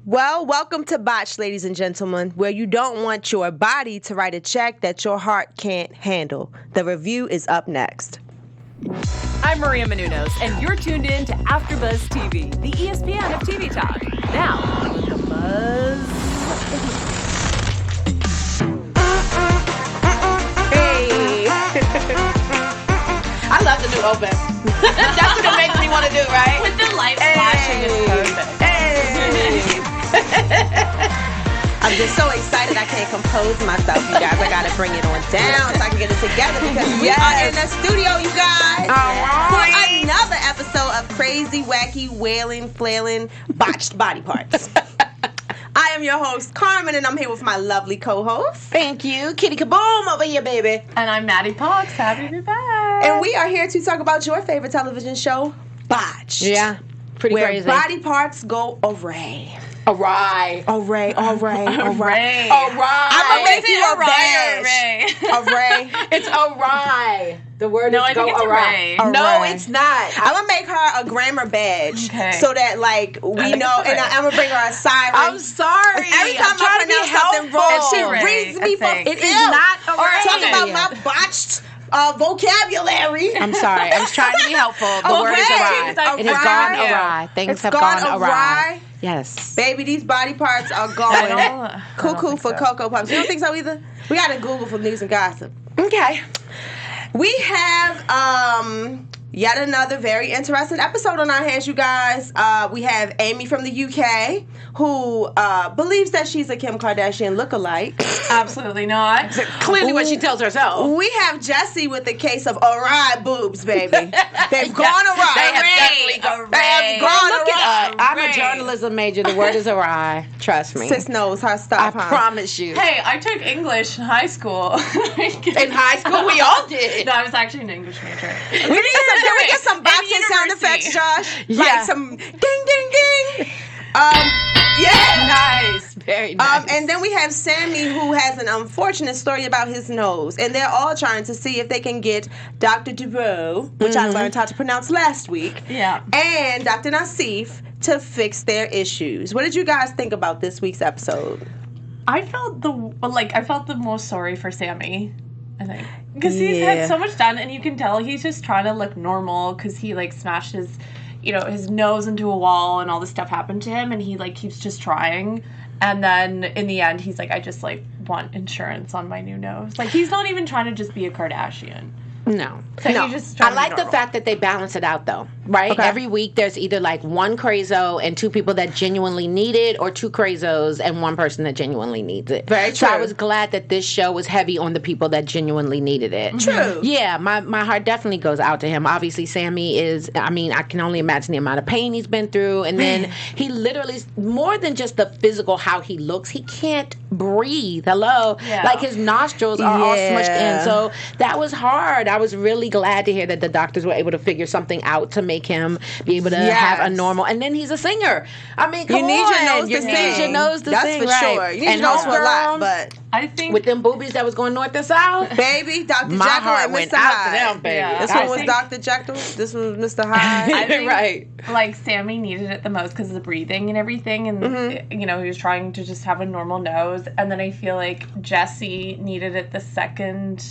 Well, welcome to Botched, ladies and gentlemen, where you don't want your body to write a check that your heart can't handle. The review is up next. I'm Maria Menounos, and you're tuned in to AfterBuzz TV, the ESPN of TV talk. Now, with the buzz. Hey! I love the new open. That's what it makes me want to do, right? With the light flashing is perfect. I'm just so excited I can't compose myself, you guys. I gotta bring it on down so I can get it together because we are in the studio, you guys. For another episode of crazy, wacky, wailing, flailing, botched body parts. I am your host, Carmen, and I'm here with my lovely co-host. Thank you. Kitty Kaboom over here, baby. And I'm Maddie Pox. Happy to be back. And we are here to talk about your favorite television show, Botched. Yeah, pretty where crazy. Body parts go awry. Awry. Awry. Awry. I'm gonna make you a badge. Awry. It's awry. The word No, is I go think it's awry. array. No, it's not. I'm gonna make her a grammar badge Okay. so that like we know, and I'm gonna bring her a siren. I'm sorry. Every time I'm trying I to be pronounce something helpful. wrong, she Array, reads me I for think. It is not awry. Talking about my botched vocabulary. I'm sorry. I was trying to be helpful. The word is awry. It has gone awry. Things have gone awry. Yes. Baby, these body parts are going cuckoo for Cocoa Puffs. You don't think so either? We gotta Google for news and gossip. Okay. We have yet another very interesting episode on our hands, you guys. We have Amy from the UK, who believes that she's a Kim Kardashian lookalike. Absolutely not. Clearly what she tells herself. We have Jessie with the case of awry boobs, baby. They've gone awry. They have definitely gone They have gone Look at us. I'm a Array. journalism major. The word is awry. Trust me. Sis knows her stuff, I huh? promise you. Hey, I took English in high school. In high school, we all did. No, I was actually an English major. Can we get some boxing sound effects, Josh? Yeah. Like some ding, ding, ding. Yeah. Nice. Very nice. And then we have Sammy, who has an unfortunate story about his nose. And they're all trying to see if they can get Dr. Dubrow, which I learned how to pronounce last week, Yeah. and Dr. Nassif to fix their issues. What did you guys think about this week's episode? I felt the most sorry for Sammy, I think, because he's Yeah. had so much done, and you can tell he's just trying to look normal because he like smashed his, his nose into a wall, and all this stuff happened to him, and he like keeps just trying, and then in the end he's like, I just like want insurance on my new nose. Like he's not even trying to just be a Kardashian. No. So No. he's just I trying to be like the normal. fact that they balance it out, though, right? Okay. Every week there's either like one crazo and two people that genuinely need it, or two crazos and one person that genuinely needs it. Very So I true. was glad that this show was heavy on the people that genuinely needed it. True. Yeah, my heart definitely goes out to him. Obviously, Sammy is, I mean, I can only imagine the amount of pain he's been through. And then he literally, more than just the physical, how he looks, he can't breathe. Hello? Yeah. Like his nostrils are all smushed Yeah. in. So that was hard. I was really glad to hear that the doctors were able to figure something out to make him be able to have a Yes. normal. And then he's a singer. I mean, come You need on. your nose to You sing. need your nose to That's sing, for right. sure. You need And your nose for a lot, homegirl, but I think with them boobies that was going north and south. baby, Dr. My Jekyll heart and went Mr. out Hyde. to them, baby. Yeah. This I one was think- Dr. Jekyll. This one was Mr. Hyde. I think, Right. like Sammy needed it the most because of the breathing and everything, and he was trying to just have a normal nose. And then I feel like Jessie needed it the second,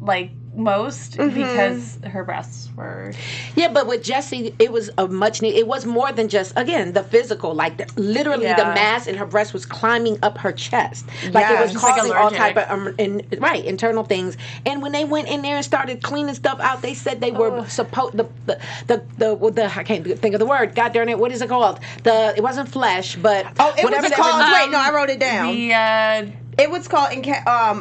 like most, because her breasts were. Yeah, but with Jessie, it was a much need. It was more than just, again, the physical. Like literally, the Yeah. mass in her breast was climbing up her chest. Like it Yeah, was she's like causing all allergic. type of internal things. And when they went in there and started cleaning stuff out, they said they were supposed the I can't think of the word. God darn it, what is it called? It wasn't flesh, but Oh, it whatever was that called. was- Wait, no, I wrote it down. It was called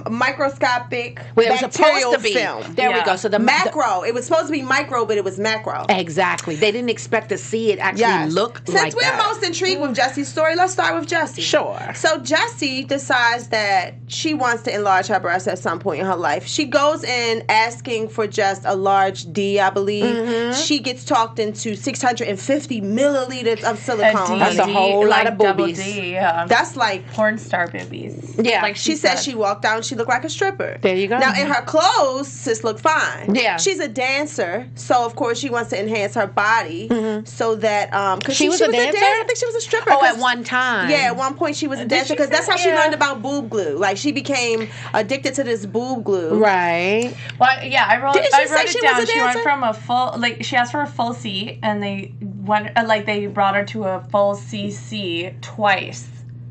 microscopic Well, it was bacterial supposed to be. film. There we Yeah. go. So the Macro. It was supposed to be micro, but it was macro. Exactly. They didn't expect to see it actually look Since like we're that. most intrigued with Jessie's story, let's start with Jessie. Sure. So Jessie decides that she wants to enlarge her breasts at some point in her life. She goes in asking for just a large D, I believe. She gets talked into 650 milliliters of silicone. That's a whole lot of double boobies. D, yeah. That's like porn star boobies. Yeah. like she said she walked out and she looked like a stripper. There you go. Now, in her clothes, sis looked fine. Yeah. She's a dancer, so of course she wants to enhance her body so that, because she was a dancer? I think she was a stripper. Oh, at one time. Yeah, at one point she was a dancer, because that's how she learned about boob glue. Like, she became addicted to this boob glue. Right. Well, yeah, I wrote Didn't she it say she down. was a She went dancer? from a full, like, she asked for a full C, and they went, they brought her to a full CC twice.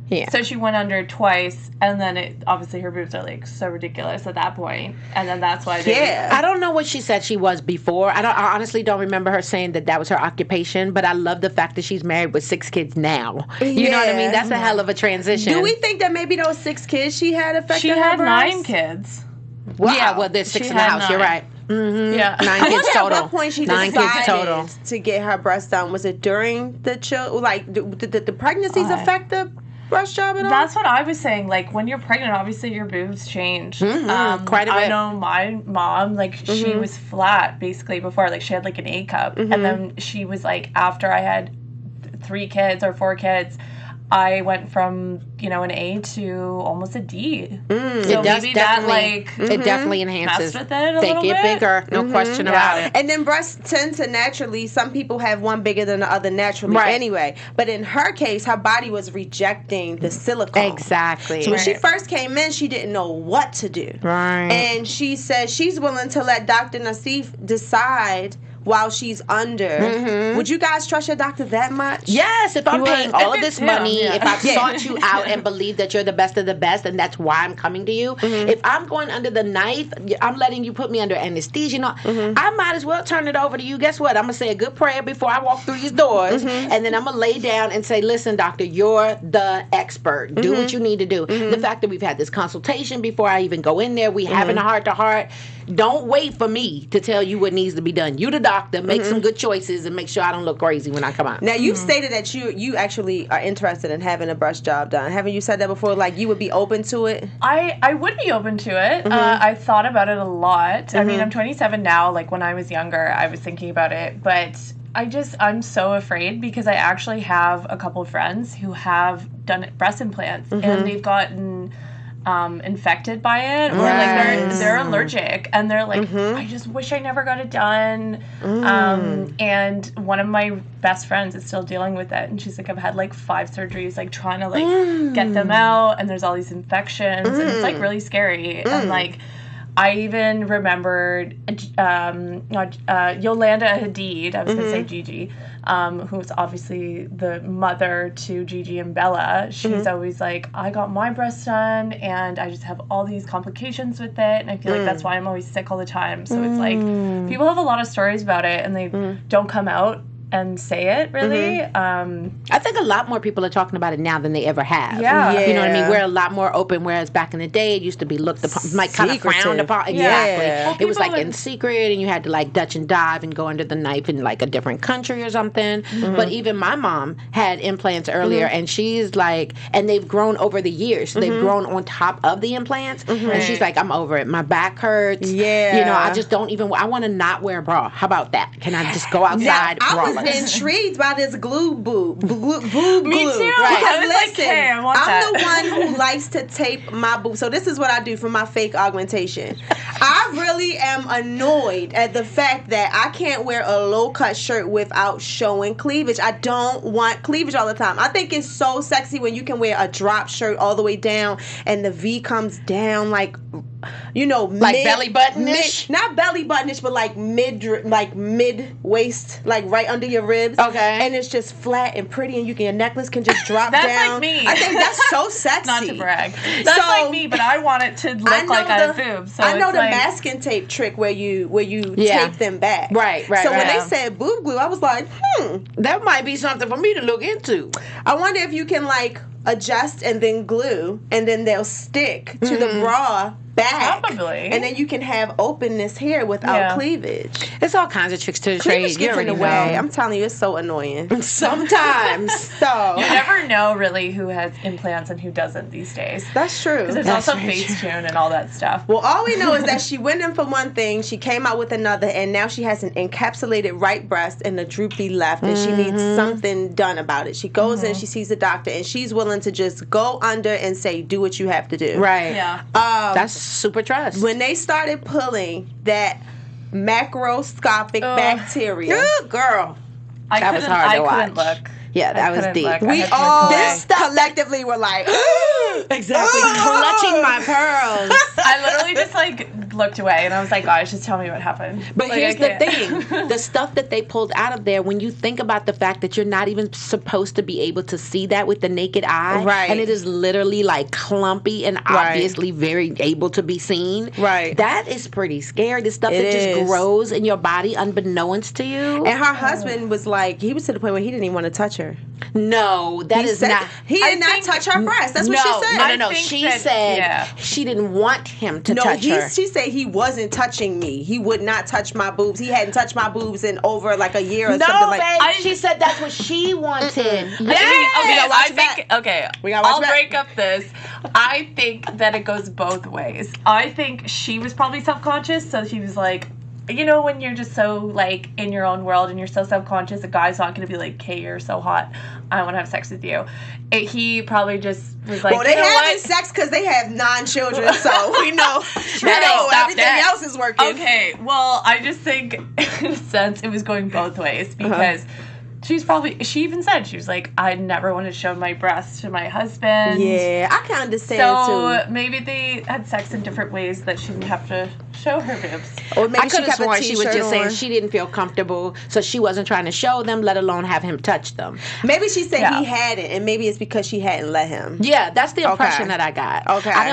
Yeah. So she went under twice, and then obviously her boobs are like so ridiculous at that point, and then that's why they. Yeah. I don't know what she said she was before. I honestly don't remember her saying that was her occupation, but I love the fact that she's married with 6 kids now. You know what I mean? That's a hell of a transition. Do we think that maybe those 6 kids she had affected She her had breasts? 9 kids. Wow. Yeah, well, there's 6 in the house. 9. You're right. Mm-hmm. Yeah. 9 I kids wonder total. at what point she 9 decided kids total. to get her breasts done. Was it during the did the pregnancies affect the breast job at all? That's what I was saying. Like, when you're pregnant, obviously your boobs change. Quite a bit. I know my mom, like, she was flat basically before. Like, she had like an A cup, and then she was like, after I had 3 kids or 4 kids, I went from, an A to almost a D. So it does maybe that, it definitely enhances. messed with it a They little get bit. bigger, no question about it. And then breasts tend to naturally, some people have one bigger than the other naturally anyway. But in her case, her body was rejecting the silicone. Exactly. So when she first came in, she didn't know what to do. Right. And she said she's willing to let Dr. Nassif decide while she's under. Would you guys trust your doctor that much? Yes, if I'm paying all of this money, yeah. if I've sought you out and believe that you're the best of the best, and that's why I'm coming to you. If I'm going under the knife, I'm letting you put me under anesthesia. I might as well turn it over to you. Guess what? I'm going to say a good prayer before I walk through these doors, and then I'm going to lay down and say, listen, doctor, you're the expert. Do what you need to do. The fact that we've had this consultation before I even go in there, we having a heart-to-heart. Don't wait for me to tell you what needs to be done. You the doctor, make some good choices and make sure I don't look crazy when I come out. Now, you've stated that you actually are interested in having a breast job done. Haven't you said that before? Like, you would be open to it? I would be open to it. I thought about it a lot. I mean, I'm 27 now. Like, when I was younger, I was thinking about it. But I'm so afraid, because I actually have a couple of friends who have done breast implants, and they've gotten infected by it, or like they're allergic, and they're like, I just wish I never got it done. And one of my best friends is still dealing with it, and she's like, I've had like 5 surgeries, like trying to like get them out, and there's all these infections, and it's like really scary. And like, I even remembered Yolanda Hadid, I was going to say Gigi, who's obviously the mother to Gigi and Bella. She's always like, I got my breast done, and I just have all these complications with it, and I feel like that's why I'm always sick all the time. So it's like, people have a lot of stories about it, and they don't come out and say it, really. I think a lot more people are talking about it now than they ever have. Yeah. You know what I mean? We're a lot more open, whereas back in the day, it used to be looked upon, like kind of frowned upon. Exactly. Yeah. It was like in secret, and you had to like Dutch and dive and go under the knife in like a different country or something. But even my mom had implants earlier, and she's like, and they've grown over the years. So they've grown on top of the implants. And she's like, I'm over it. My back hurts. Yeah. You know, I just don't even, I want to not wear a bra. How about that? Can I just go outside braless? I was intrigued by this boob glue. Me too. Right. I was like, hey, I want I'm that. the one who likes to tape my boob. So this is what I do for my fake augmentation. I really am annoyed at the fact that I can't wear a low-cut shirt without showing cleavage. I don't want cleavage all the time. I think it's so sexy when you can wear a drop shirt all the way down and the V comes down like, you know, like belly button-ish? Not belly button-ish, but like mid waist, like right under your ribs. Okay. And it's just flat and pretty, and your necklace can just drop That's down. like me. I think that's so sexy. Not to brag. That's like me, but I want it to look like I have boobs. So I know it's the like, masking tape trick where you tape them back. Right. So when they said boob glue, I was like, that might be something for me to look into. I wonder if you can like adjust and then glue, and then they'll stick to the bra back. Probably. And then you can have openness here without cleavage. There's all kinds of tricks to the trade. Cleavage gets in the way. Know. I'm telling you, it's so annoying. Sometimes. So you never know really who has implants and who doesn't these days. That's true. Because there's also Facetune and all that stuff. Well, all we know is that she went in for one thing, she came out with another, and now she has an encapsulated right breast and a droopy left, and she needs something done about it. She goes in, she sees a doctor, and she's willing to just go under and say, do what you have to do. Right. Yeah. That's super trust. When they started pulling that macroscopic bacteria. Ooh, girl. That was hard to watch. I couldn't look. Yeah, that was deep. We all collectively were like, exactly, clutching my pearls. I literally just looked away and I was like, guys, just tell me what happened. But here's the thing. The stuff that they pulled out of there, when you think about the fact that you're not even supposed to be able to see that with the naked eye. Right. And it is literally clumpy and obviously very able to be seen. Right. That is pretty scary. The stuff that just grows in your body unbeknownst to you. And her husband was like, he was to the point where he didn't even want to touch her. No, that is not. He did not touch her breast. That's what she said. No. She said she didn't want him to touch her. She said he wasn't touching me. He would not touch my boobs. He hadn't touched my boobs in over a year or something like that. No, babe. She said that's what she wanted. I'll break up this. I think that it goes both ways. I think she was probably self-conscious, so she was like, you know, when you're just so in your own world and you're so self-conscious, a guy's not going to be like, hey, you're so hot, I want to have sex with you. He probably just was like, well, they having sex because they have 9 children, so we know everything else is working. Okay, well, I just think in a sense it was going both ways because she even said, she was like, I never wanted to show my breasts to my husband. Yeah, I can understand so maybe they had sex in different ways that she didn't have to show her boobs. Or maybe I could have sworn she was just saying she didn't feel comfortable, so she wasn't trying to show them, let alone have him touch them. Maybe she said he hadn't, and maybe it's because she hadn't let him. Yeah, that's the impression that I got. Okay. I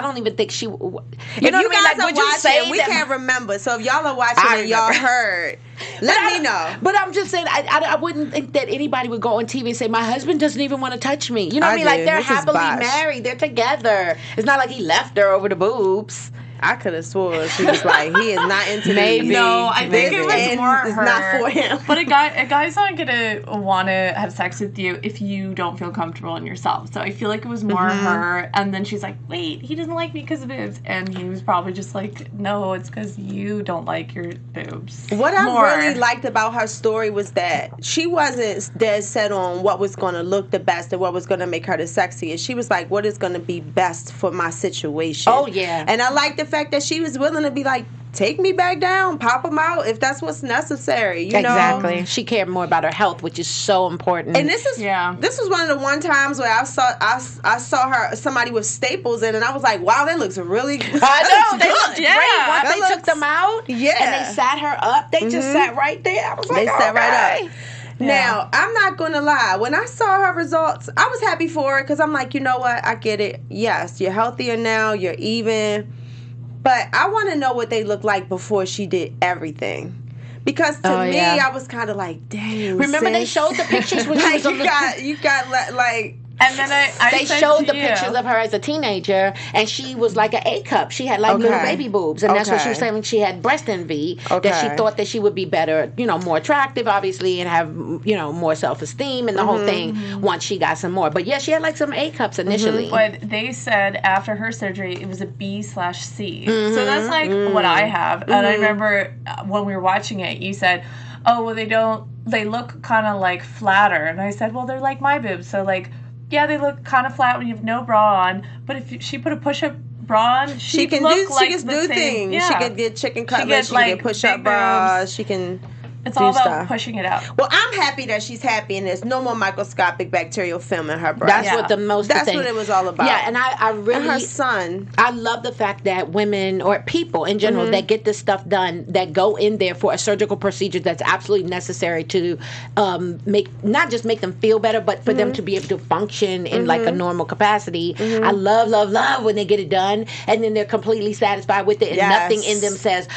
don't even think she... You know you what I mean? guys are watching, we can't remember, so if y'all are watching and y'all heard... Let me know. But I'm just saying, I wouldn't think that anybody would go on TV and say, my husband doesn't even want to touch me. You know what I mean? Like, they're happily married. They're together. It's not like he left her over the boobs. I could have sworn she was like, he is not into maybe. No, I think it was more her. It's not for him. But a guy's not gonna want to have sex with you if you don't feel comfortable in yourself. So I feel like it was more her. And then she's like, wait, he doesn't like me because of boobs. And he was probably just like, no, it's because you don't like your boobs. What I really liked about her story was that she wasn't dead set on what was going to look the best and what was going to make her the sexiest. She was like, what is going to be best for my situation? Oh, yeah. And I like the fact that she was willing to be like, take me back down, pop them out if that's what's necessary. You know? Exactly. She cared more about her health, which is so important. And this was one of the times where I saw her somebody with staples in, and I was like, wow, that looks really good. I know, they looked great. Once they took them out, and they sat her up, they just sat right there. I was like, they sat right up. Yeah. Now, I'm not going to lie. When I saw her results, I was happy for her because I'm like, you know what? I get it. Yes, you're healthier now. You're even. But I want to know what they looked like before she did everything. Because to me, I was kind of like, dang. Remember they showed the pictures when she was you got like... And then they showed the pictures of her as a teenager, and she was like an A cup. She had little baby boobs, and that's what she was saying. She had breast envy. That she thought that she would be better, more attractive, obviously, and have more self-esteem and the whole thing once she got some more. But yeah, she had some A cups initially. But they said after her surgery it was a B/C. So that's what I have. And I remember when we were watching it, you said, "Oh, well, they look kind of flatter," and I said, "Well, they're like my boobs, so yeah, they look kind of flat when you have no bra on, but if she put a push-up bra on, she can do things. Yeah. She can get chicken cutlets, she can get push-up bras, she can... It's all about pushing it out. Well, I'm happy that she's happy and there's no more microscopic bacterial film in her breast. That's what That's what it was all about. Yeah, and I really... And her son. I love the fact that women, or people in general, that get this stuff done, that go in there for a surgical procedure that's absolutely necessary to not just make them feel better, but for them to be able to function in a normal capacity. I love when they get it done and then they're completely satisfied with it and nothing in them says...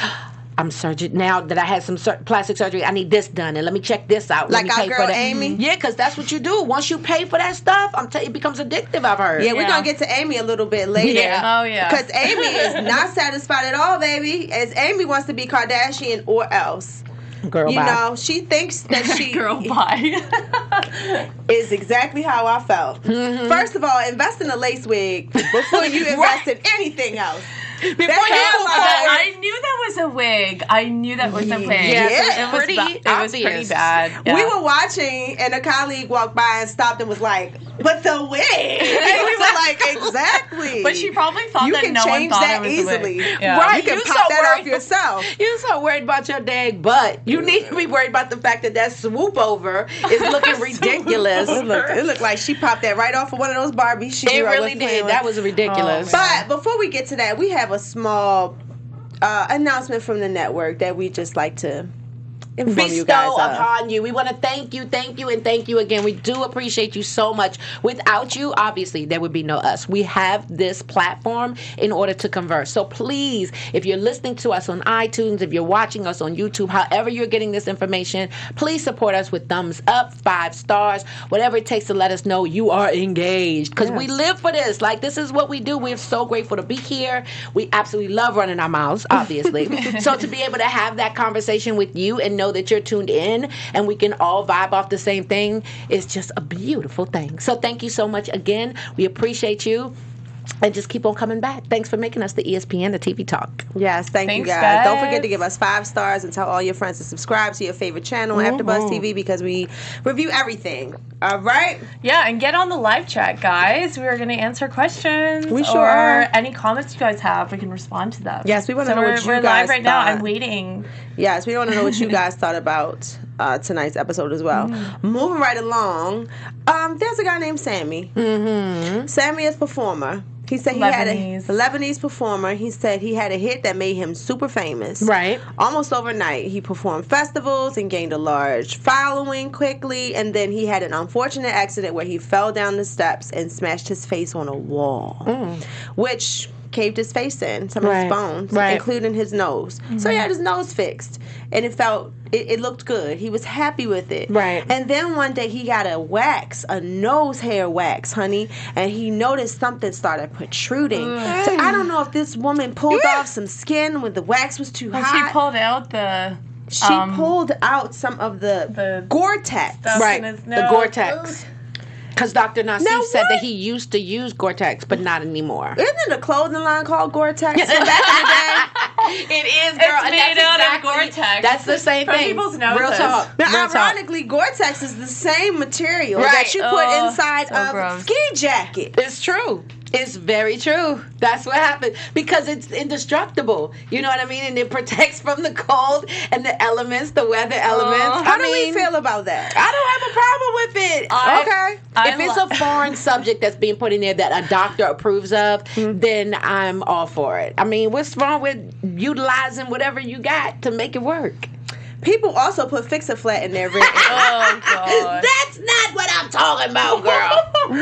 I'm surgery now that I had some plastic surgery. I need this done, and let me check this out. Like our girl Amy. Yeah, because that's what you do. Once you pay for that stuff, it becomes addictive. I've heard. Yeah, we're gonna get to Amy a little bit later. Yeah. Oh yeah. Because Amy is not satisfied at all, baby. As Amy wants to be Kardashian or else. Girl, bye. know, she thinks that she girl bye is exactly how I felt. First of all, invest in a lace wig before you invest in anything else. I knew that was a wig. I knew that was a wig. Yeah, it was pretty bad. Yeah. We were watching, and a colleague walked by and stopped and was like, "But the wig." And we were like, "Exactly." But she probably thought that no one thought it was easily. A wig. Yeah. Right? You can pop that off yourself. You're so worried about your dang butt. You need to be worried about the fact that swoop over is looking ridiculous. It looked like she popped that right off of one of those Barbies. It really did. That was ridiculous. But before we get to that, we have a small announcement from the network that we just like to inform you guys upon you. We want to thank you again. We do appreciate you so much. Without you, obviously, there would be no us. We have this platform in order to converse. So please, if you're listening to us on iTunes, if you're watching us on YouTube, however you're getting this information, please support us with thumbs up, 5 stars, whatever it takes to let us know you are engaged. Because we live for this. Like, this is what we do. We're so grateful to be here. We absolutely love running our mouths, obviously. So to be able to have that conversation with you and know that you're tuned in and we can all vibe off the same thing is just a beautiful thing. So thank you so much again. We appreciate you. And just keep on coming back. Thanks for making us the ESPN, the TV talk. Yes, thanks you guys. Don't forget to give us 5 stars and tell all your friends to subscribe to your favorite channel, AfterBuzz TV, because we review everything. All right? Yeah, and get on the live chat, guys. We are going to answer questions. We sure are. Or any comments you guys have, we can respond to them. Yes, we want to know what you guys We're live right now. thought. I'm waiting. Yes, we want to know what you guys thought about tonight's episode as well. Moving right along, there's a guy named Sammy. Sammy is a performer. He said he had a Lebanese performer. He said he had a hit that made him super famous. Right. Almost overnight. He performed festivals and gained a large following quickly. And then he had an unfortunate accident where he fell down the steps and smashed his face on a wall, which caved his face in, some of his bones, including his nose. So he had his nose fixed. And it looked good. He was happy with it. Right. And then one day he got a nose hair wax, honey, and he noticed something started protruding. So I don't know if this woman pulled off some skin when the wax was too hot. She pulled out the... She pulled out some of the Gore-Tex. Right, the Gore-Tex. Because Dr. Nassif said that he used to use Gore-Tex, but not anymore. Isn't it a clothing line called Gore-Tex from back in the day? It is, girl. It's made out of Gore-Tex. That's the same thing. People's noses. Real talk. Now, ironically, Gore-Tex is the same material that you put inside of a ski jacket. It's true. It's very true. That's what happened. Because it's indestructible. You know what I mean? And it protects from the cold and the elements, the weather elements. How do we feel about that? I don't have a problem with it. Okay. If it's a foreign subject that's being put in there that a doctor approves of, then I'm all for it. I mean, what's wrong with utilizing whatever you got to make it work? People also put Fix-A-Flat in their written. Oh, God. That's not what I'm talking about, girl.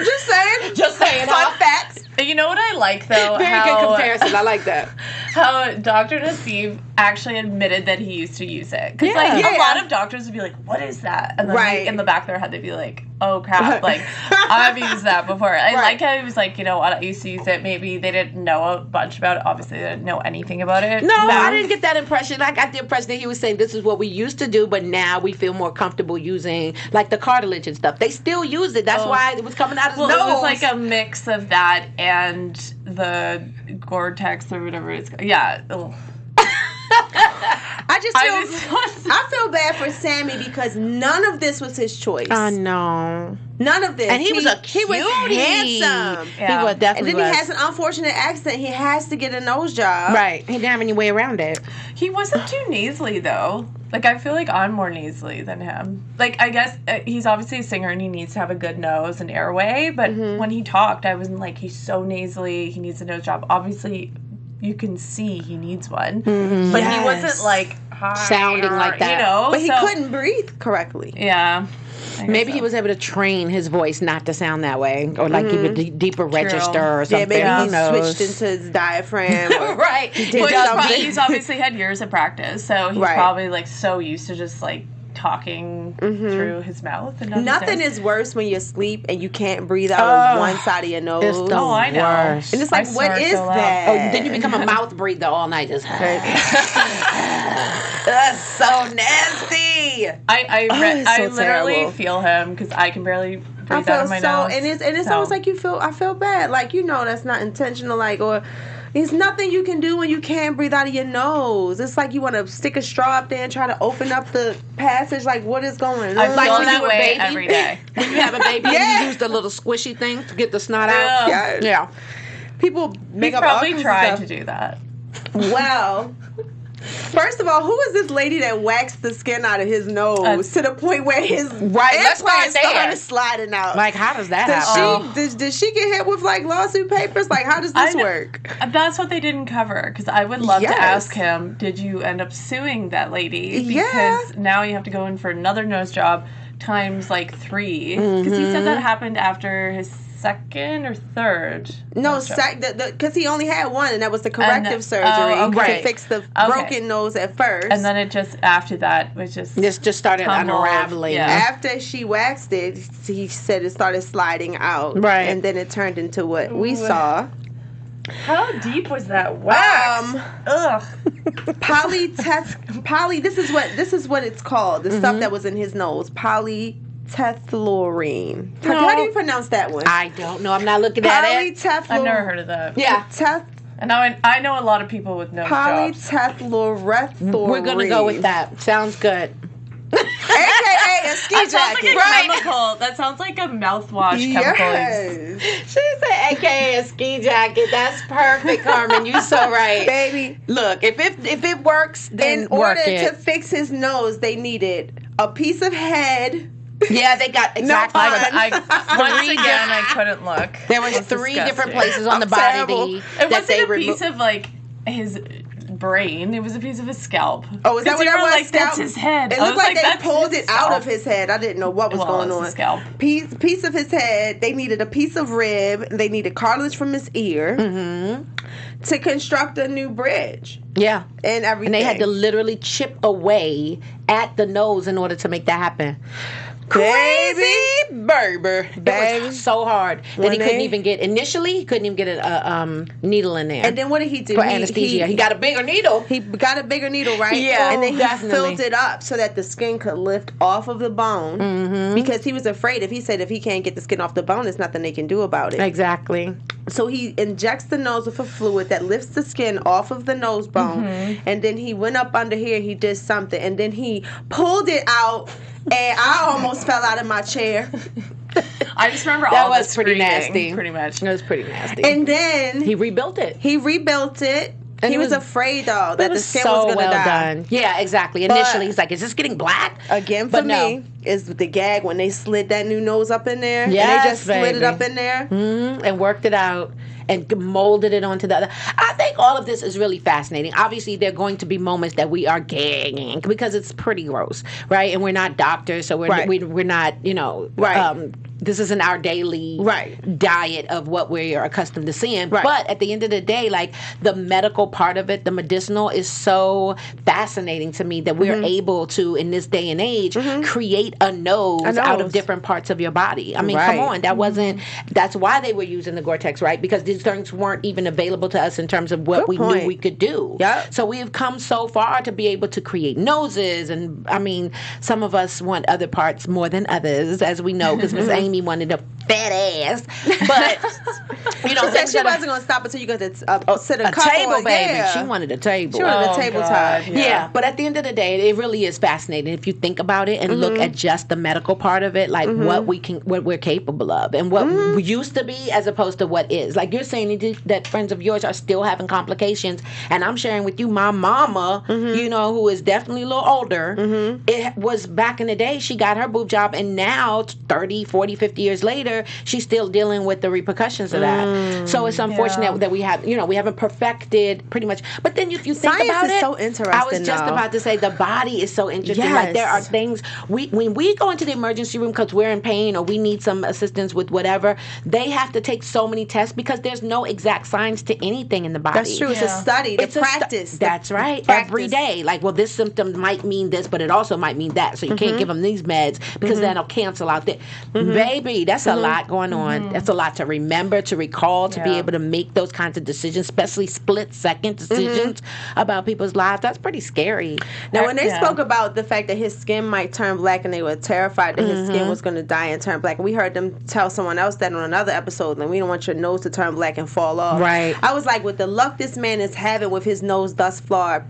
Just saying. Fun facts. You know what I like, though? Very good comparison. I like that. How Dr. Nassif actually admitted that he used to use it. Because, a lot of doctors would be like, what is that? And then in the back of their head, they'd be like, oh, crap. Like, I've used that before. I like how he was like, you know what, I used to use it. Maybe they didn't know a bunch about it. Obviously, they didn't know anything about it. No, I didn't get that impression. I got the impression that he was saying this is what we used to do, but now we feel more comfortable using, like, the cartilage and stuff. They still use it. That's why it was coming out of his nose. It was like a mix of that and the Gore-Tex or whatever it's called. Yeah. Ugh. I feel bad for Sammy because none of this was his choice. I know. None of this. And he was he was handsome. Yeah. He was definitely. And then he has an unfortunate accident. He has to get a nose job. Right. He didn't have any way around it. He wasn't too nasally, though. Like, I feel like I'm more nasally than him. Like, I guess he's obviously a singer and he needs to have a good nose and airway. But when he talked, I wasn't like, he's so nasally. He needs a nose job. Obviously, you can see he needs one. But he wasn't like... sounding like that. You know? But he couldn't breathe correctly. Yeah. Maybe he was able to train his voice not to sound that way, or like give a deeper register or something. Yeah, maybe Who knows? he switched into his diaphragm. Right. He's obviously had years of practice, so he's probably like so used to just like talking through his mouth. And nothing is worse when you're asleep and you can't breathe out of one side of your nose. It's the I know. worst. And it's like, what is that? Oh, then you become a mouth breather all night. Just that's so nasty. I literally feel him because I can barely breathe out of my nose. And it's almost like I feel bad. Like, that's not intentional. Like, or there's nothing you can do when you can't breathe out of your nose. It's like you want to stick a straw up there and try to open up the passage. Like, what is going on? I feel that way every day. When you have a baby, you use the little squishy thing to get the snot out. Yeah. People make up probably all tried kinds of to do that. Well, first of all, who is this lady that waxed the skin out of his nose to the point where his implants started sliding out? Like, how does that happen? Did she get hit with like lawsuit papers? Like, how does this work? That's what they didn't cover, because I would love to ask him, did you end up suing that lady? Because now you have to go in for another nose job times like 3. Because he said that happened after his second or third? No, because he only had one, and that was the corrective surgery to fix the broken nose at first. And then it just, after that, was just... This just started unraveling. Yeah. After she waxed it, he said it started sliding out. Right. And then it turned into what we saw. How deep was that wax? This is what it's called. The stuff that was in his nose. Polytethlorine. How do you pronounce that one? I don't know. I'm not looking at it. I've never heard of that. Yeah. And I know a lot of people with nose jobs. Polytethlorethorine. We're going to go with that. Sounds good. AKA a ski jacket. Chemical. That sounds like a mouthwash chemical. Yes. She said AKA a ski jacket. That's perfect, Carmen. You're so right. Baby. Look, if it works, then in order to fix his nose, they needed a piece of head. Yeah, they got exactly. Once again, I couldn't look. There was 3 different places on the body that they removed. It wasn't a piece of like his brain. It was a piece of his scalp. Oh, is that what that was? Like, that's his head. It looked like they pulled it out of his head. I didn't know what was going on. Scalp. Piece of his head. They needed a piece of rib. They needed cartilage from his ear to construct a new bridge. Yeah. And everything. And they had to literally chip away at the nose in order to make that happen. Crazy baby. It was so hard that he couldn't even get a needle in there. And then what did he do? For anesthesia. He got a bigger needle. He got a bigger needle, right? Yeah. And then he filled it up so that the skin could lift off of the bone. Because he was afraid if he can't get the skin off the bone, there's nothing they can do about it. Exactly. So he injects the nose with a fluid that lifts the skin off of the nose bone. And then he went up under here, he did something, and then he pulled it out. And I almost fell out of my chair. I just remember that all was pretty nasty. Pretty much. It was pretty nasty. And then he rebuilt it. And he was afraid though that the skin was going to die. Done. Yeah, exactly. Initially, he's like, "Is this getting black?" Again, for me, is the gag when they slid that new nose up in there. Yes, and they just slid it up in there and worked it out. And molded it onto the other. I think all of this is really fascinating. Obviously, there are going to be moments that we are gagging because it's pretty gross, right? And we're not doctors, so we're not, this isn't our daily diet of what we are accustomed to seeing. Right. But at the end of the day, like the medical part of it, the medicinal is so fascinating to me that we're able to, in this day and age, create a nose out of different parts of your body. I mean, come on, that's why they were using the Gore-Tex, right? Because these things weren't even available to us in terms of what we knew we could do. Yep. So we have come so far to be able to create noses, and I mean, some of us want other parts more than others, as we know, because Miss Amy wanted a fat ass, but she said she wasn't going to stop until you got to sit a table, baby. Yeah. She wanted a table. She wanted a tabletop. Yeah, but at the end of the day, it really is fascinating if you think about it and look at just the medical part of it, like what we're capable of, and what we used to be as opposed to what is. Like you're saying that friends of yours are still having complications, and I'm sharing with you my mama, who is definitely a little older. It was back in the day, she got her boob job, and now 30, 40, 50 years later, year, she's still dealing with the repercussions of that. So it's unfortunate that we have, we haven't perfected pretty much. But then if you think Science about is it, so interesting. I was just about to say the body is so interesting. Yes. Like there are things when we go into the emergency room because we're in pain or we need some assistance with whatever, they have to take so many tests because there's no exact science to anything in the body. That's true. It's a study. It's a practice. That's right. Practice. Every day. Like, well, this symptom might mean this, but it also might mean that. So you can't give them these meds because that'll cancel out that. Baby, that's a lot going on. That's a lot to remember, to recall, to be able to make those kinds of decisions, especially split-second decisions about people's lives. That's pretty scary. Now, when they spoke about the fact that his skin might turn black and they were terrified that his skin was going to die and turn black, we heard them tell someone else that on another episode, and we don't want your nose to turn black and fall off. Right. I was like, with the luck this man is having with his nose thus far,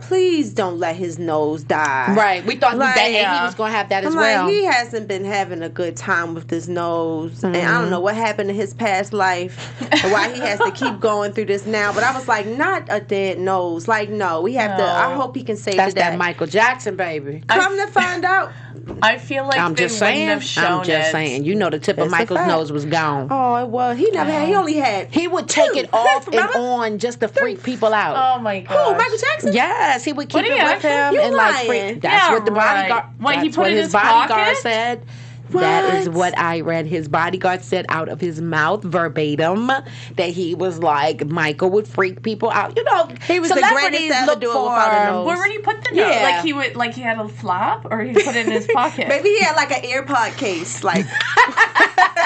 please don't let his nose die. Right. We thought that he was going to have that as well. He hasn't been having a good time with his nose. And I don't know what happened in his past life and why he has to keep going through this now. But I was like, not a dead nose. Like, no, we have to. I hope he can save That's the day. that Michael Jackson, baby. Come to find out. I feel like I'm just saying. I'm just saying. You know, the tip of Michael's nose was gone. Oh, well, he never had. He only had. He would take it off and on just to freak people out. Oh my god. Who, Michael Jackson? Yes, he would keep it with him You and lying. freak. That's what the bodyguard. What, he that's put what in his his bodyguard pocket? said. That is what I read. His bodyguard said out of his mouth verbatim that he was like, Michael would freak people out. You know, he was the greatest to ever do it without a nose. Where would he put the nose? Like he had a flap, or he put it in his pocket? Maybe he had like an AirPod case. Like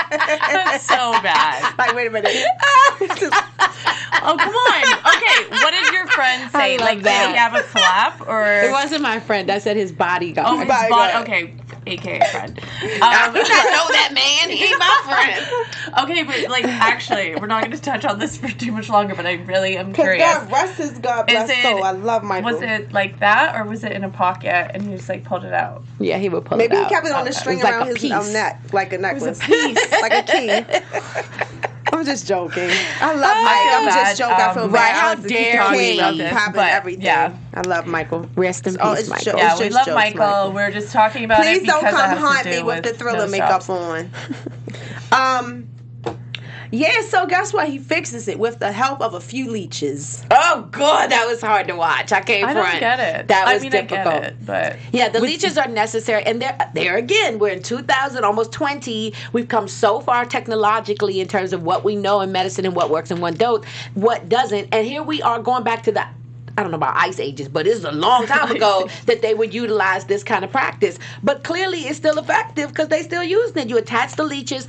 that's so bad. Like, wait a minute. Oh, come on. Okay, what did your friend say? Like, did he have a flap, or it wasn't my friend. I said his bodyguard. Oh, his bodyguard. Okay, aka friend. I do not know that man. He's my friend. Okay, but like, actually, we're not going to touch on this for too much longer. But I really am curious. God rest his God bless soul. I love Michael. Was it like that, or was it in a pocket and he just like pulled it out? Yeah, he would pull it out. Maybe he kept it on the string around his neck, like a necklace, like a key. I'm just joking. I love Mike. I'm just joking. I feel bad. How dare we about this, popping everything. Yeah. I love Michael. Rest in peace, Michael. Yeah, we love Michael. We're just talking about it because Please don't come it has haunt to me do with the Thriller makeup on. Yeah, so guess what? He fixes it with the help of a few leeches. Oh, God, that was hard to watch. I can't front. I don't get it. That was difficult. I get it, but yeah, the leeches are necessary, and there again, we're in 2000, almost 20. We've come so far technologically in terms of what we know in medicine and what works and what doesn't, and here we are going back to the, I don't know about ice ages, but it's a long time ago that they would utilize this kind of practice. But clearly it's still effective because they still using it. You attach the leeches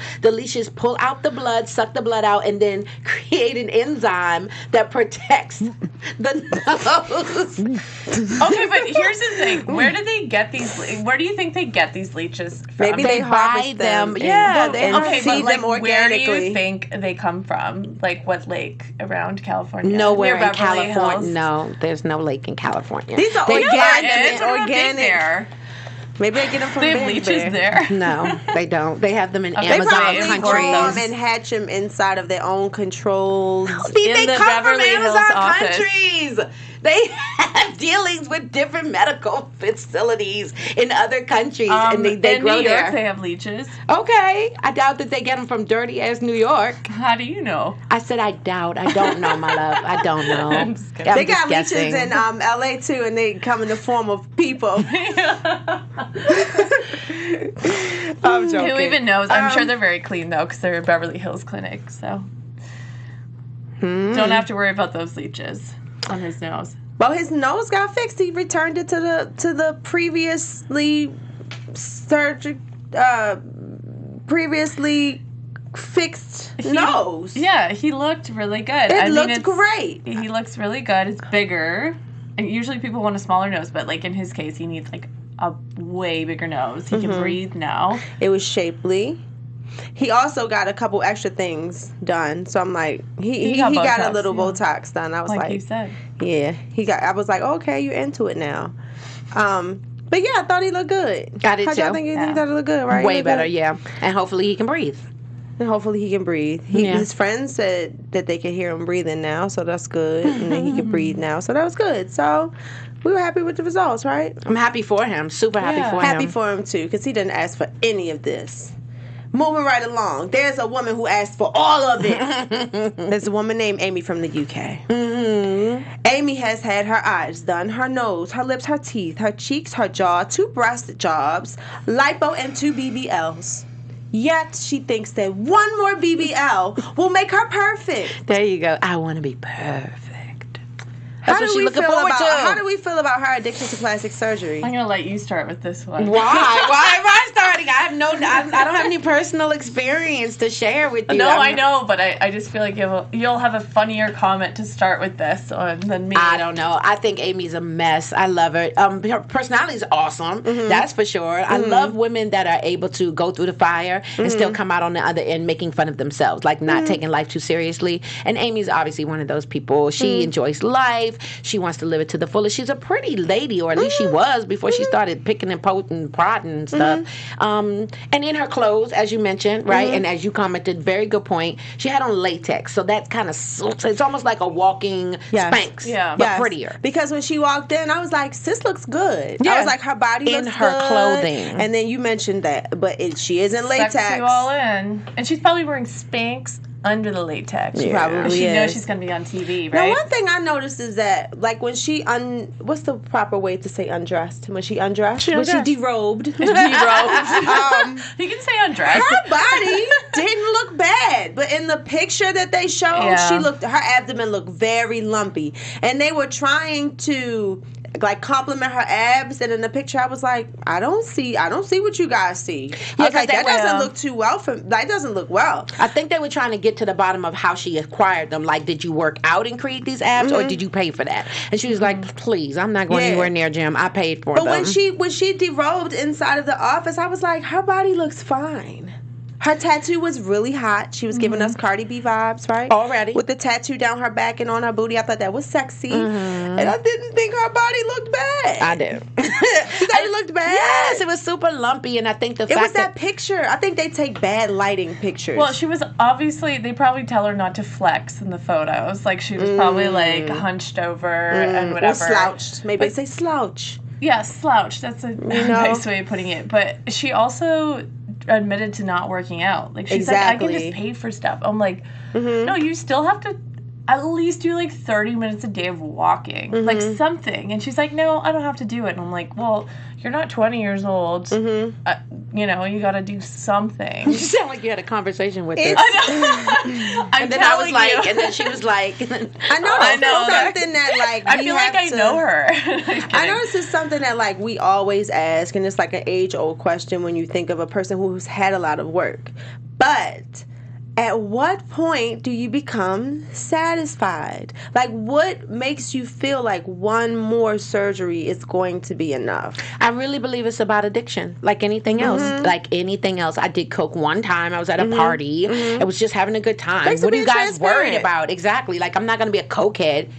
pull out the blood, suck the blood out, and then create an enzyme that protects the nose. Okay, but here's the thing. Where do they get these? Where do you think they get these leeches from? Maybe they buy them. Yeah, okay, feed but them organically. Where do you think they come from? Like what lake around California? Nowhere Near in Beverly California. Hills? No, there's no lake in California. These are organic. There. Maybe they get them from They have leeches there. No, they don't. They have them in They Amazon probably grow them countries. and hatch them inside of their own controlled. They the come Beverly from Hills Amazon office. countries. They have dealings with different medical facilities in other countries, and they grow in New York, there. they have leeches. Okay, I doubt that they get them from dirty ass New York. How do you know? I said I doubt. I don't know, my love. I don't know. I'm just kidding. They got leeches in LA too, and they come in the form of people. I'm joking. Who even knows? I'm sure they're very clean though, because they're a Beverly Hills clinic, so don't have to worry about those leeches on his nose. Well, his nose got fixed. He returned it to the previously fixed nose. Yeah, he looked really good. It looked great. He looks really good. It's bigger. And usually people want a smaller nose, but like in his case, he needs like a way bigger nose. He can breathe now. It was shapely. He also got a couple extra things done. So I'm like, he got a little Botox done. I was like you said. Yeah. I was like, okay, you're into it now. But yeah, I thought he looked good. Got it How'd y'all too. think he thought he looked good, right? Way better, yeah. And hopefully he can breathe. And hopefully he can breathe. His friends said that they could hear him breathing now, so that's good. And then he could breathe now, so that was good. So we were happy with the results, right? I'm happy for him. Super happy for him. Happy for him, too, because he didn't ask for any of this. Moving right along, there's a woman who asked for all of it. There's a woman named Amy from the UK. Amy has had her eyes done, her nose, her lips, her teeth, her cheeks, her jaw, 2 breast jobs, lipo, and 2 BBLs. Yet she thinks that one more BBL will make her perfect. There you go. I want to be perfect. How do we feel about her addiction to plastic surgery? I'm gonna let you start with this one. Why? Why am I starting? I don't have any personal experience to share with you. No, I know, but I just feel like you'll have a funnier comment to start with this one than me. I don't know. I think Amy's a mess. I love her. Her personality is awesome. That's for sure. I love women that are able to go through the fire and still come out on the other end making fun of themselves, like not taking life too seriously. And Amy's obviously one of those people. She enjoys life. She wants to live it to the fullest. She's a pretty lady, or at least she was before she started picking and poking, prodding and stuff. And in her clothes, as you mentioned, right, and as you commented, very good point, she had on latex. So that's kind of, it's almost like a walking Spanx, but prettier. Because when she walked in, I was like, sis looks good. I was like, her body looks good. In her clothing. And then you mentioned that, but she is in latex. Sucks you all in. And she's probably wearing Spanx under the latex. She probably she is. knows she's going to be on TV, right? Now, one thing I noticed is that, like, when she what's the proper way to say undressed? When she undressed? When she derobed. You can say undressed. Her body didn't look bad, but in the picture that they showed, her abdomen looked very lumpy, and they were trying to like compliment her abs, and in the picture I was like, I don't see what you guys see. I was like, that doesn't look too well that doesn't look well. I think they were trying to get to the bottom of how she acquired them. Like, did you work out and create these abs, or did you pay for that? And she was like, please, I'm not going anywhere near gym. I paid for them. But when she derobed inside of the office, I was like, her body looks fine. Her tattoo was really hot. She was giving us Cardi B vibes, right? Already. With the tattoo down her back and on her booty. I thought that was sexy. And I didn't think her body looked bad. I do. You thought it looked bad? Yes, it was super lumpy, and I think it was that picture. I think they take bad lighting pictures. Well, she was obviously, they probably tell her not to flex in the photos. Like, she was probably, like, hunched over and whatever. Or slouched. Maybe they say slouch. Yeah, slouch. That's a nice way of putting it. But she also admitted to not working out. Like, she's like, I can just pay for stuff. I'm like, no, you still have to at least do like 30 minutes a day of walking, like something. And she's like, no, I don't have to do it. And I'm like, well, you're not 20 years old. You know, you got to do something. You sound like you had a conversation with her. I know. And then I was like, and then she was like, I know. Something that like I feel like I know her. I know this is something that like we always ask, and it's like an age-old question when you think of a person who's had a lot of work. But at what point do you become satisfied? Like, what makes you feel like one more surgery is going to be enough? I really believe it's about addiction, like anything else. Like anything else. I did coke one time. I was at a party. I was just having a good time. What are you guys worried about? Exactly. Like, I'm not going to be a cokehead.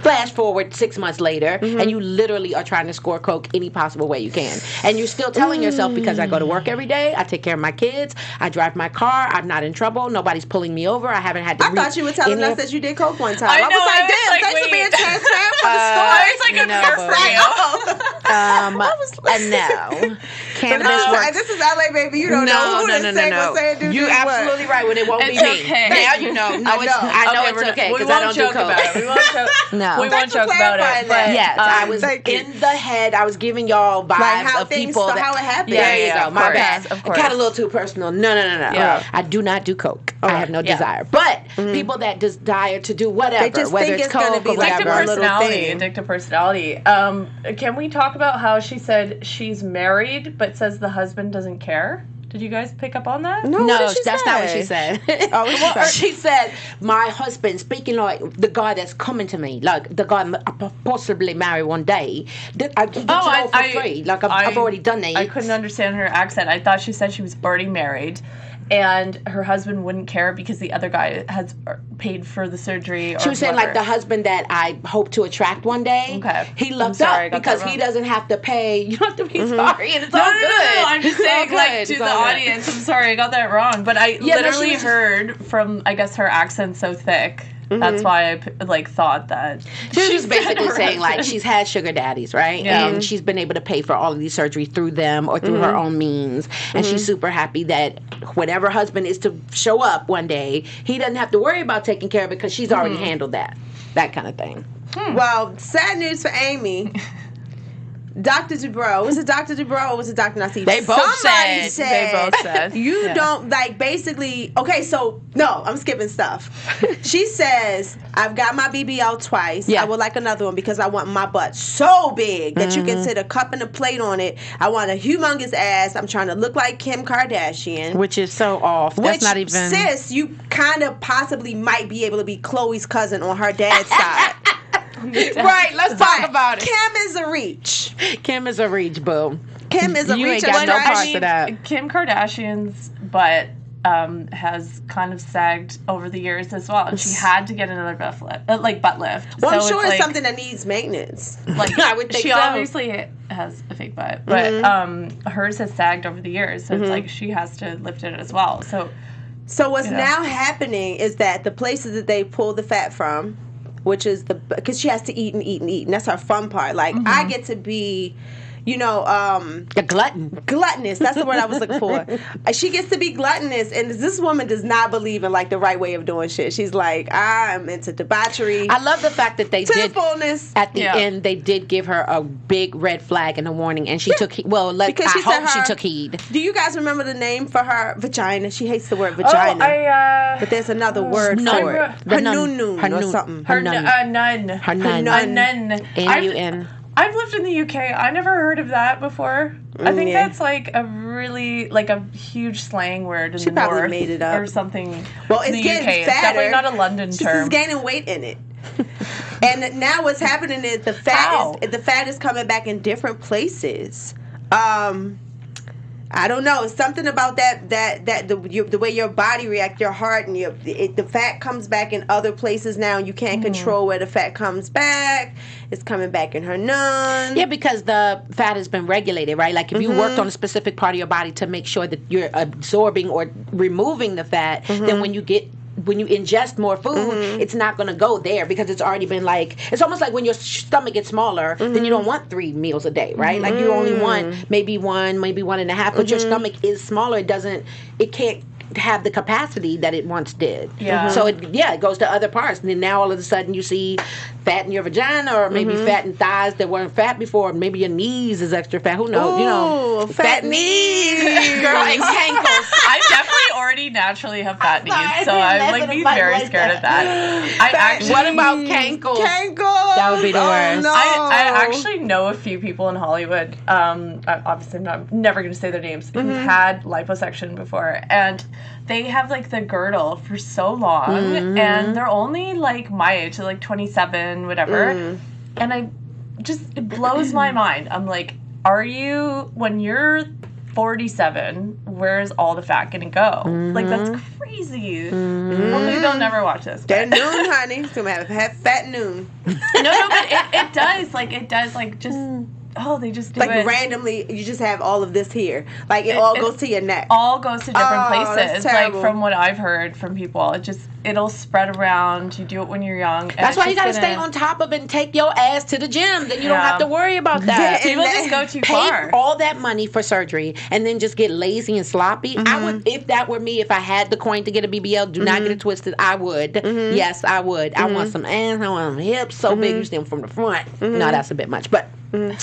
Flash forward 6 months later, and you literally are trying to score coke any possible way you can. And you're still telling yourself, because I go to work every day, I take care of my kids, I drive my car, I'm not in trouble, nobody's pulling me over, I haven't had to I thought you were telling us that you did coke one time. I was like, damn, thanks for being transparent for the story. It's like a first for you. No. Cannabis works. This is LA, baby. You don't know who to say what's saying, do You're absolutely right when it won't be me. Okay. Now you know. I know it's okay because I don't do coke. We won't joke about it. But yes, I was in the head. I was giving y'all vibes of people. How it happened. There you go. My bad. Of course. Got a little too personal. No. Yeah. I do not do coke. I have no desire. But people that desire to do whatever, they just whether think it's coke be or whatever. Addictive personality. Can we talk about how she said she's married but says the husband doesn't care? Did you guys pick up on that? No, that's not what she said. She said, my husband, speaking like the guy that's coming to me, like the guy I possibly marry one day, I can get you all for free. Like, I've already done that. I couldn't understand her accent. I thought she said she was already married, and her husband wouldn't care because the other guy has paid for the surgery. She was saying, like, the husband that I hope to attract one day, he loves up because he doesn't have to pay. You don't have to be sorry, and it's all good. No, I'm just saying, like, to the audience, I'm sorry, I got that wrong. But I literally heard from, I guess, her accent so thick That's why I thought that she's basically saying like she's had sugar daddies, right? Yeah. And she's been able to pay for all of these surgeries through them or through her own means, and she's super happy that whatever husband is to show up one day, he doesn't have to worry about taking care of it because she's already handled that kind of thing. Well, sad news for Amy. Dr. Dubrow. Was it Dr. Dubrow or was it Dr. Nassif? They both Somebody said. They both said. You don't, basically, okay, so, no, I'm skipping stuff. She says, I've got my BBL twice. Yeah. I would like another one because I want my butt so big that you can sit a cup and a plate on it. I want a humongous ass. I'm trying to look like Kim Kardashian. Which is so off. That's Which, not even... sis, you kind of possibly might be able to be Khloe's cousin on her dad's side. Right, let's talk about it. Kim is a reach. Kim is a reach, boo. Kim is a You reach. ain't got no extraction. parts of that. Kim Kardashian's butt has kind of sagged over the years as well, and she had to get another butt lift. Well, I'm So sure it's like, something that needs maintenance. I would think she so. obviously has a fake butt, but hers has sagged over the years, so it's like she has to lift it as well. So what's now happening is that the places that they pull the fat from, which is because she has to eat and eat and eat, and that's her fun part. Like I get to be, a glutton. gluttonous. That's the word I was looking for. She gets to be gluttonous, and this woman does not believe in the right way of doing shit. She's like, I'm into debauchery. I love the fact that they to did the fullness. at the end. They did give her a big red flag and a warning, and she took. Because she I hope said she took heed. Do you guys remember the name for her vagina? She hates the word vagina. But there's another word for it. Her nun or something. Her nun. Her nun. A nun. N-U-N. I've lived in the UK. I never heard of that before. I think that's a really a huge slang word in She the probably north made it up. or something. Well, it's in the getting UK. fatter. It's definitely not a London She's term. gaining weight in it. And now what's happening is the fat is coming back in different places. I don't know. It's something about the way your body reacts, your heart, and the fat comes back in other places now, and you can't control where the fat comes back. It's coming back in her nun. Yeah, because the fat has been regulated, right? Like if you worked on a specific part of your body to make sure that you're absorbing or removing the fat, then when you ingest more food, it's not going to go there because it's already been it's almost like when your stomach gets smaller, then you don't want 3 meals a day, right? Like you only want maybe 1.5, but your stomach is smaller. It can't have the capacity that it once did. Yeah. So it goes to other parts. And then now all of a sudden you see fat in your vagina or maybe fat in thighs that weren't fat before. Maybe your knees is extra fat. Who knows? Ooh, fat knees. Girl, and cankles. I definitely already naturally have fat knees, so I'm being very scared of that. What about cankles? Cankles. That would be the worst. No. I actually know a few people in Hollywood. Obviously, I'm never going to say their names. Who had liposuction before, and they have the girdle for so long, and they're only my age, so 27, whatever. And it blows my mind. I'm like, when you're 47, where's all the fat gonna go? That's crazy. Hopefully they'll never watch this. That noon, honey. It's gonna have fat noon. No, but it does. They just do it. Randomly, you just have all of this here. It all goes to your neck. All goes to different places. That's terrible. From what I've heard from people, it'll spread around. You do it when you're young. That's why you gotta stay on top of it and take your ass to the gym. Then you don't have to worry about that. People just go too Pay far. all that money for surgery and then just get lazy and sloppy. I would, if that were me, if I had the coin to get a BBL, do not get it twisted. I would. Yes, I would. I want some ass. I want some hips so big you see them from the front. No, that's a bit much, but.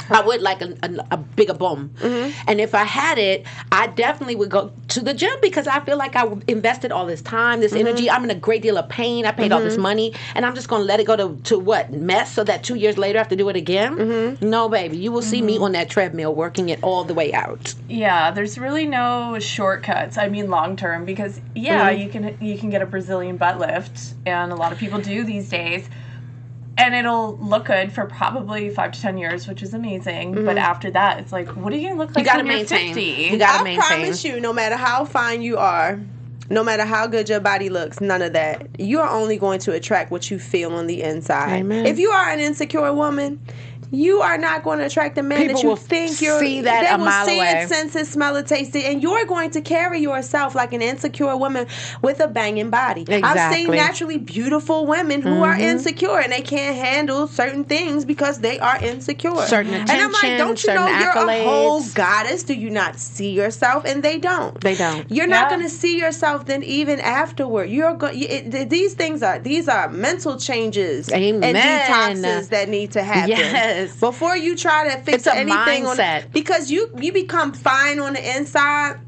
I would like a bigger bum. And if I had it, I definitely would go to the gym because I feel like I invested all this time, this energy. I'm in a great deal of pain. I paid all this money, and I'm just going to let it go to what? Mess so that 2 years later I have to do it again? No, baby. You will see me on that treadmill working it all the way out. Yeah, there's really no shortcuts. I mean, long term, because you can get a Brazilian butt lift, and a lot of people do these days. And it'll look good for probably 5 to 10 years, which is amazing. But after that, it's what are you going to look like when you're 50? You gotta maintain. I promise you, no matter how fine you are, no matter how good your body looks, none of that. You are only going to attract what you feel on the inside. Amen. If you are an insecure woman, you are not going to attract the man People that you will think you're. see that they a will mile see away. it, sense it, smell it, taste it, and you're going to carry yourself like an insecure woman with a banging body. Exactly. I've seen naturally beautiful women who are insecure and they can't handle certain things because they are insecure. Certain attention, and I'm like, don't you know you're accolades. a whole goddess? Do you not see yourself? And they don't. They don't. You're not going to see yourself then even afterward. You're these are mental changes Amen. and detoxes that need to happen. Yes. Before you try to fix It's a anything mindset. because you become fine on the inside.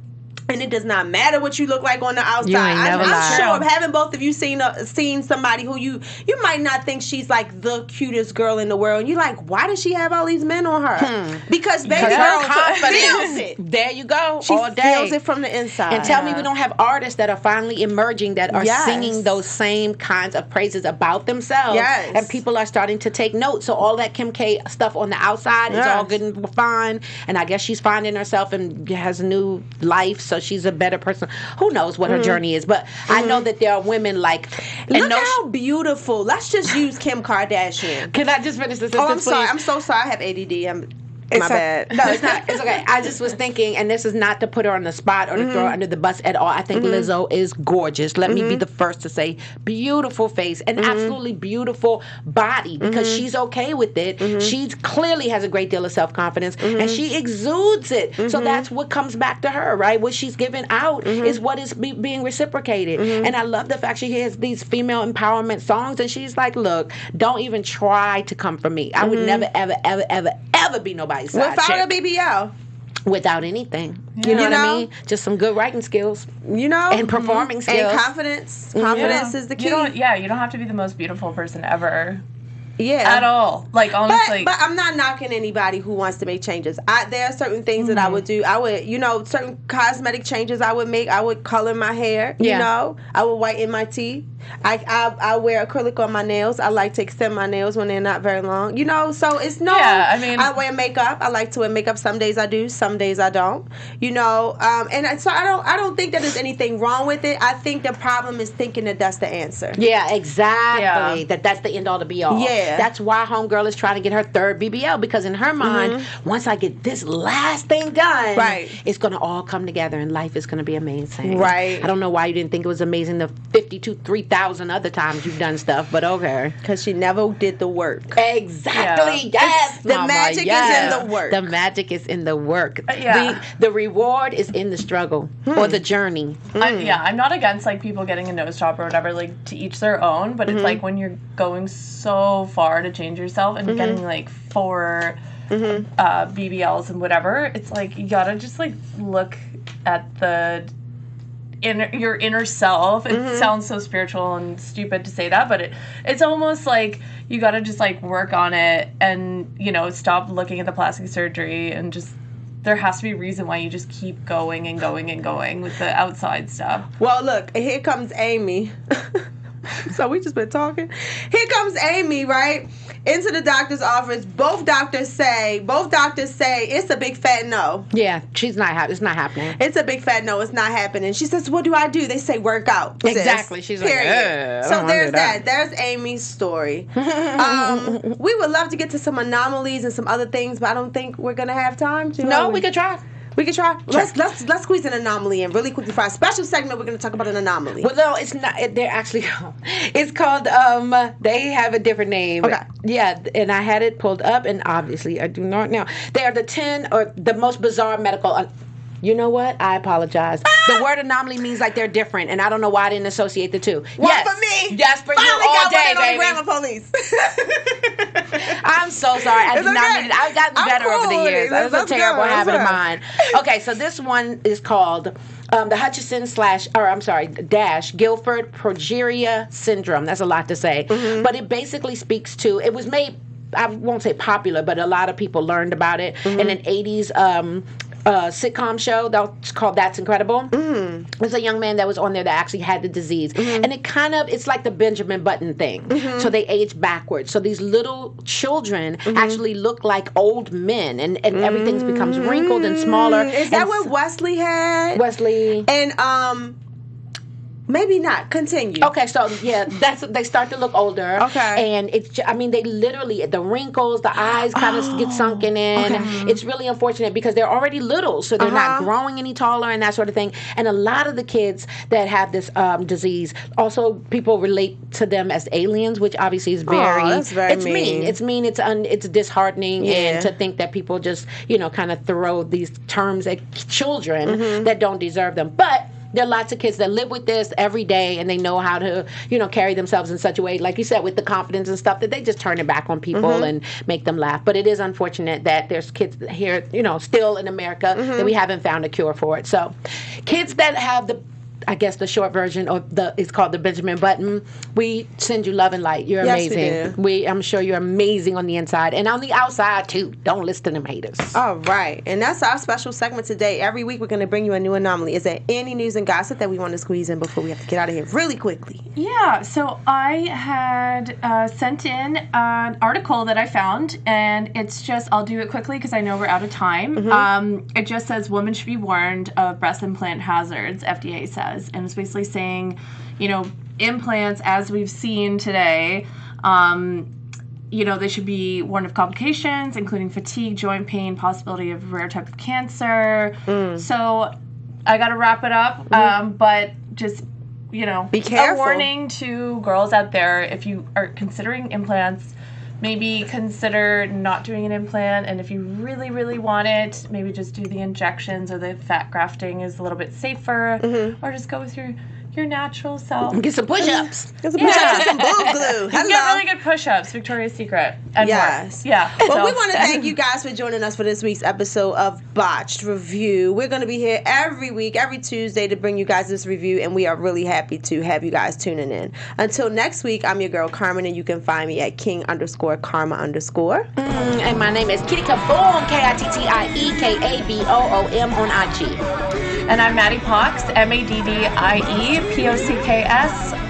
And it does not matter what you look like on the outside. You ain't never I'm lied. sure having both of you seen somebody who you might not think she's like the cutest girl in the world. And you're like, why does she have all these men on her? Because baby girl feels it. There you go. She all day. feels it from the inside. And tell me we don't have artists that are finally emerging that are Yes. singing those same kinds of praises about themselves. Yes. And people are starting to take note. So all that Kim K stuff on the outside is all good and fine. And I guess she's finding herself and has a new life. So she's a better person. Who knows what her journey is? But I know that there are women like. Look how beautiful. Let's just use Kim Kardashian. Can I just finish this sentence, Oh, I'm sorry. please? I'm so sorry. I have ADD. My bad. No, it's not. It's okay. I just was thinking, and this is not to put her on the spot or to throw her under the bus at all. I think Lizzo is gorgeous. Let me be the first to say, beautiful face and absolutely beautiful body because she's okay with it. She clearly has a great deal of self-confidence and she exudes it. So that's what comes back to her, right? What she's giving out is what is being reciprocated. And I love the fact she has these female empowerment songs and she's like, look, don't even try to come for me. I would never, ever, ever, ever, ever be nobody's side Without chick. a BBL. Without anything. You know what I mean? Just some good writing skills. You know? And performing skills. And confidence. Confidence is the key. You don't have to be the most beautiful person ever. Yeah. At all. Like, honestly. But I'm not knocking anybody who wants to make changes. There are certain things that I would do. I would, certain cosmetic changes I would make. I would color my hair, you know. I would whiten my teeth. I wear acrylic on my nails. I like to extend my nails when they're not very long. You know, so it's no. Yeah, I mean. I wear makeup. I like to wear makeup. Some days I do. Some days I don't. You know, and so I don't think that there's anything wrong with it. I think the problem is thinking that that's the answer. Yeah, exactly. Yeah. That's the end all to be all. Yeah. That's why homegirl is trying to get her third BBL because in her mind, once I get this last thing done, it's going to all come together and life is going to be amazing. Right. I don't know why you didn't think it was amazing the 3,000 other times you've done stuff, but okay. Because she never did the work. Exactly. Yeah. Yes. The magic is in the work. The magic is in the work. Yeah. The reward is in the struggle or the journey. I'm not against like people getting a nose job or whatever, like to each their own, but it's like when you're going so far to change yourself and getting like 4 BBLs and whatever, it's like you gotta just like look at your inner self. It sounds so spiritual and stupid to say that, but it's almost like you gotta just like work on it and, you know, stop looking at the plastic surgery and just there has to be a reason why you just keep going and going and going with the outside stuff. Well, look, here comes Amy. So we just been talking. Here comes Amy, right? Into the doctor's office. Both doctors say it's a big fat no. Yeah, she's not. It's not happening. It's a big fat no. It's not happening. She says, "What do I do?" They say, "Work out." Sis. Exactly. She's like, period. So there's that. There's Amy's story. We would love to get to some anomalies and some other things, but I don't think we're gonna have time to. No, we could try. We can try. Let's squeeze an anomaly in really quickly for our special segment. We're going to talk about an anomaly. Well, no, it's not. They're actually. It's called. They have a different name. Okay. Yeah, and I had it pulled up, and obviously I do not now. They are the 10 or the most bizarre medical. You know what? I apologize. The word anomaly means like they're different, and I don't know why I didn't associate the two. One for me. Yes, for finally you all got day, one in baby. on the grammar police. I'm so sorry. I did not okay. mean it. I've gotten better cool over the years. with it. That's a terrible go. habit of That's mine. Okay, so this one is called the Hutchinson dash Guilford progeria syndrome. That's a lot to say. But it basically speaks to, it was made, I won't say popular, but a lot of people learned about it in an 80s sitcom show that's called That's Incredible. There's a young man that was on there that actually had the disease. And it's like the Benjamin Button thing. So they age backwards. So these little children actually look like old men and everything becomes wrinkled and smaller. Is that what Wesley had? Wesley. And maybe not. Continue. Okay, so yeah, they start to look older. Okay. And they literally, the wrinkles, the eyes kind of get sunken in. Okay. It's really unfortunate because they're already little, so they're not growing any taller and that sort of thing. And a lot of the kids that have this disease, also people relate to them as aliens, which obviously is it's mean. It's mean. It's disheartening, and to think that people just kind of throw these terms at children that don't deserve them. But there are lots of kids that live with this every day, and they know how to, carry themselves in such a way, like you said, with the confidence and stuff, that they just turn it back on people and make them laugh. But it is unfortunate that there's kids here, still in America, that we haven't found a cure for it. So kids that have the short version, or it's called the Benjamin Button. We send you love and light. You're amazing. Yes, we do. I'm sure you're amazing on the inside and on the outside too. Don't listen to them haters. All right, and that's our special segment today. Every week we're going to bring you a new anomaly. Is there any news and gossip that we want to squeeze in before we have to get out of here really quickly? Yeah, so I had sent in an article that I found, and it's just, I'll do it quickly because I know we're out of time. It just says women should be warned of breast implant hazards, FDA says. And it's basically saying, implants, as we've seen today, they should be warned of complications, including fatigue, joint pain, possibility of rare type of cancer. So I got to wrap it up, but just, be careful. A warning to girls out there, if you are considering implants, maybe consider not doing an implant, and if you really, really want it, maybe just do the injections, or the fat grafting is a little bit safer, or just go with your natural self. Get some push-ups. Get some push-ups and some boob glue. You can get really good push-ups, Victoria's Secret, and more. Yeah. Well, we want to thank you guys for joining us for this week's episode of Botched Review. We're going to be here every week, every Tuesday, to bring you guys this review, and we are really happy to have you guys tuning in. Until next week, I'm your girl Carmen, and you can find me at king_karma_. And my name is Kittie Kaboom, KITTIEKABOOM on IG. And I'm Maddie Pox, MADDIEPOCKS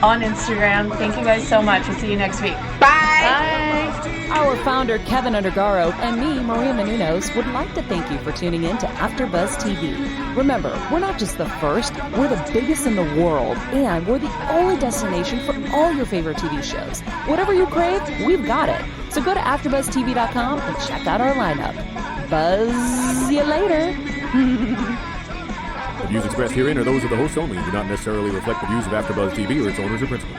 on Instagram. Thank you guys so much. We'll see you next week. Bye. Our founder, Kevin Undergaro, and me, Maria Menounos, would like to thank you for tuning in to AfterBuzz TV. Remember, we're not just the first, we're the biggest in the world, and we're the only destination for all your favorite TV shows. Whatever you crave, we've got it. So go to AfterBuzzTV.com and check out our lineup. Buzz you later. The views expressed herein are those of the hosts only and do not necessarily reflect the views of AfterBuzz TV or its owners or principals.